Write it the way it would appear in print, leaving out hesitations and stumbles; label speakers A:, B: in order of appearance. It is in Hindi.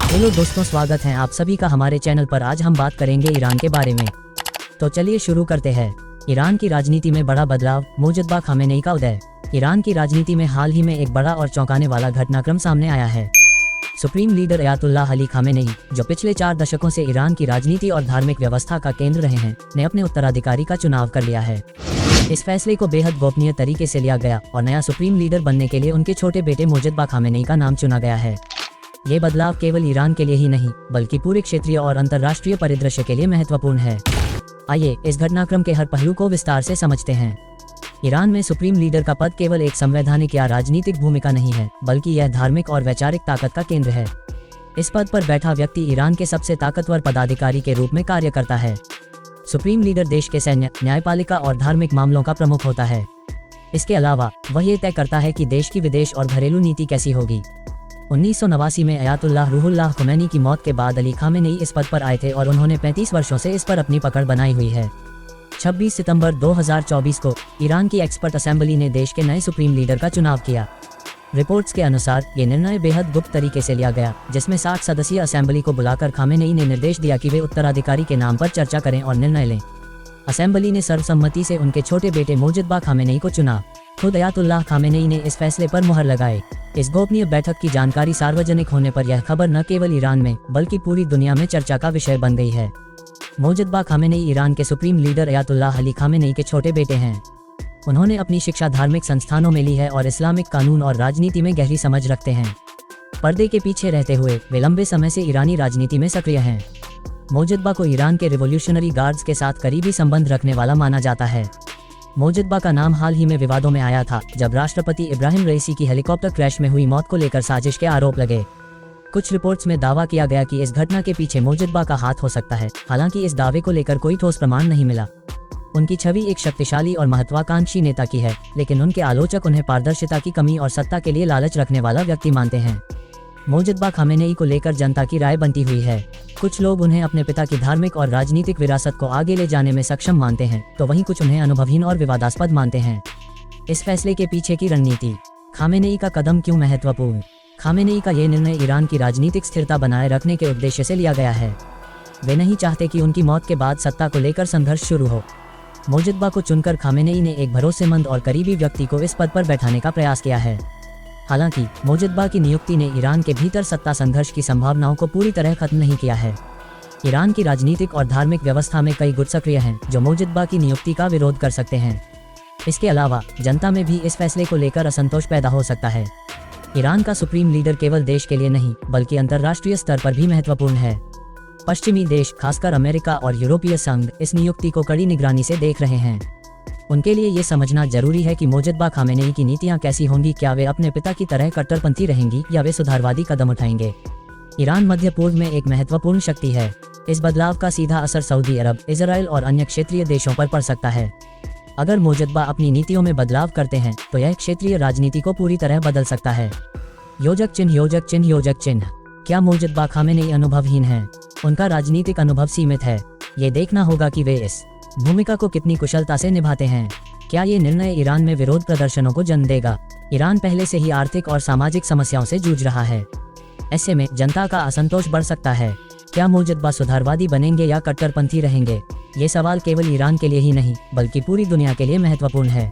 A: हेलो दोस्तों, स्वागत है आप सभी का हमारे चैनल पर। आज हम बात करेंगे ईरान के बारे में। तो चलिए शुरू करते हैं। ईरान की राजनीति में बड़ा बदलाव, मुजद्दा खामेनेई का उदय। ईरान की राजनीति में हाल ही में एक बड़ा और चौंकाने वाला घटनाक्रम सामने आया है। Supreme leader Ayatollah Ali Khamenei, जो पिछले 4 दशकों से ईरान की राजनीति और धार्मिक व्यवस्था का केंद्र रहे हैं, ने अपने उत्तराधिकारी का चुनाव कर लिया है। इस फैसले को बेहद गोपनीय तरीके से लिया गया और नया सुप्रीम लीडर बनने के लिए उनके छोटे बेटे मुजद्दा खामेनेई का नाम चुना गया है। ये बदलाव केवल ईरान के लिए ही नहीं, बल्कि पूरे क्षेत्रीय और अंतर्राष्ट्रीय परिदृश्य के लिए महत्वपूर्ण है। आइए इस घटनाक्रम के हर पहलू को विस्तार से समझते हैं। ईरान में सुप्रीम लीडर का पद केवल एक संवैधानिक या राजनीतिक भूमिका नहीं है, बल्कि यह धार्मिक और वैचारिक ताकत का केंद्र है। इस पद पर बैठा व्यक्ति ईरान के सबसे ताकतवर पदाधिकारी के रूप में कार्य करता है। सुप्रीम लीडर देश के सैन्य, न्यायपालिका और धार्मिक मामलों का प्रमुख होता है। इसके अलावा वह ये तय करता है कि देश की विदेश और घरेलू नीति कैसी होगी। 1989 में अयातुल्लाह रूहुल्लाह खुमैनी की मौत के बाद अली खामेनेई इस पद पर आए थे और उन्होंने 35 वर्षों से इस पर अपनी पकड़ बनाई हुई है। 26 सितंबर 2024 को ईरान की एक्सपर्ट असेंबली ने देश के नए सुप्रीम लीडर का चुनाव किया। रिपोर्ट्स के अनुसार ये निर्णय बेहद गुप्त तरीके से लिया गया, जिसमें 60 सदस्यीय असेंबली को बुलाकर खामेनेई ने निर्देश दिया कि वे उत्तराधिकारी के नाम पर चर्चा करें और निर्णय लें। असेंबली ने सर्वसम्मति से उनके छोटे बेटे मुजद्दा खामेनेई को चुना। खुद अयातुल्लाह खामेनेई ने इस फैसले पर मुहर लगाई। इस गोपनीय बैठक की जानकारी सार्वजनिक होने पर यह खबर न केवल ईरान में बल्कि पूरी दुनिया में चर्चा का विषय बन गई है। मुजद्दा खामेनेई ईरान के supreme leader Ayatollah Ali Khamenei के छोटे बेटे हैं। उन्होंने अपनी शिक्षा धार्मिक संस्थानों में ली है और इस्लामिक कानून और राजनीति में गहरी समझ रखते हैं। पर्दे के पीछे रहते हुए वे लंबे समय से ईरानी राजनीति में सक्रिय हैं। मुजद्दा को ईरान के रिवोल्यूशनरी गार्ड्स के साथ करीबी संबंध रखने वाला माना जाता है। मुजद्दा का नाम हाल ही में विवादों में आया था, जब राष्ट्रपति इब्राहिम रईसी की हेलीकॉप्टर क्रैश में हुई मौत को लेकर साजिश के आरोप लगे। कुछ रिपोर्ट्स में दावा किया गया कि इस घटना के पीछे मुजद्दा का हाथ हो सकता है। हालांकि इस दावे को लेकर कोई ठोस प्रमाण नहीं मिला। उनकी छवि एक शक्तिशाली और महत्वाकांक्षी नेता की है, लेकिन उनके आलोचक उन्हें पारदर्शिता की कमी और सत्ता के लिए लालच रखने वाला व्यक्ति मानते हैं। मुजद्दा खामेनेई को लेकर जनता की राय बनती हुई है। कुछ लोग उन्हें अपने पिता की धार्मिक और राजनीतिक विरासत को आगे ले जाने में सक्षम मानते हैं, तो वहीं कुछ उन्हें अनुभवहीन और विवादास्पद मानते हैं। इस फैसले के पीछे की रणनीति। खामेनेई का कदम क्यों महत्वपूर्ण? खामेनेई का ये निर्णय ईरान की राजनीतिक स्थिरता बनाए रखने के उद्देश्य से लिया गया है। वे नहीं चाहते कि उनकी मौत के बाद सत्ता को लेकर संघर्ष शुरू हो। मुजद्दा को चुनकर खामेनेई ने एक भरोसेमंद और करीबी व्यक्ति को इस पद पर बैठाने का प्रयास किया है। हालांकि मुजद्दा की नियुक्ति ने ईरान के भीतर सत्ता संघर्ष की संभावनाओं को पूरी तरह खत्म नहीं किया है। ईरान की राजनीतिक और धार्मिक व्यवस्था में कई गुट सक्रिय हैं जो मुजद्दा की नियुक्ति का विरोध कर सकते हैं। इसके अलावा जनता में भी इस फैसले को लेकर असंतोष पैदा हो सकता है। ईरान का सुप्रीम लीडर केवल देश के लिए नहीं, बल्कि अंतर्राष्ट्रीय स्तर पर भी महत्वपूर्ण है। पश्चिमी देश, खासकर अमेरिका और यूरोपीय संघ, इस नियुक्ति को कड़ी निगरानी से देख रहे हैं। उनके लिए ये समझना जरूरी है कि मुजद्दा खामेनेई की नीतियां कैसी होंगी। क्या वे अपने पिता की तरह कट्टरपंथी रहेंगी या वे सुधारवादी कदम उठाएंगे? ईरान मध्य पूर्व में एक महत्वपूर्ण शक्ति है। इस बदलाव का सीधा असर सऊदी अरब, इजराइल और अन्य क्षेत्रीय देशों पर पड़ सकता है। अगर मुजद्दा अपनी नीतियों में बदलाव करते हैं तो यह क्षेत्रीय राजनीति को पूरी तरह बदल सकता है। योजक चिन्ह, योजक चिन्ह, योजक चिन्ह। क्या मुजद्दा खामेनेई अनुभवहीन है? उनका राजनीतिक अनुभव सीमित है। ये देखना होगा कि वे इस भूमिका को कितनी कुशलता से निभाते हैं। क्या ये निर्णय ईरान में विरोध प्रदर्शनों को जन्म देगा? ईरान पहले से ही आर्थिक और सामाजिक समस्याओं से जूझ रहा है। ऐसे में जनता का असंतोष बढ़ सकता है। क्या मुजद्दा सुधारवादी बनेंगे या कट्टरपंथी रहेंगे? ये सवाल केवल ईरान के लिए ही नहीं, बल्कि पूरी दुनिया के लिए महत्वपूर्ण है।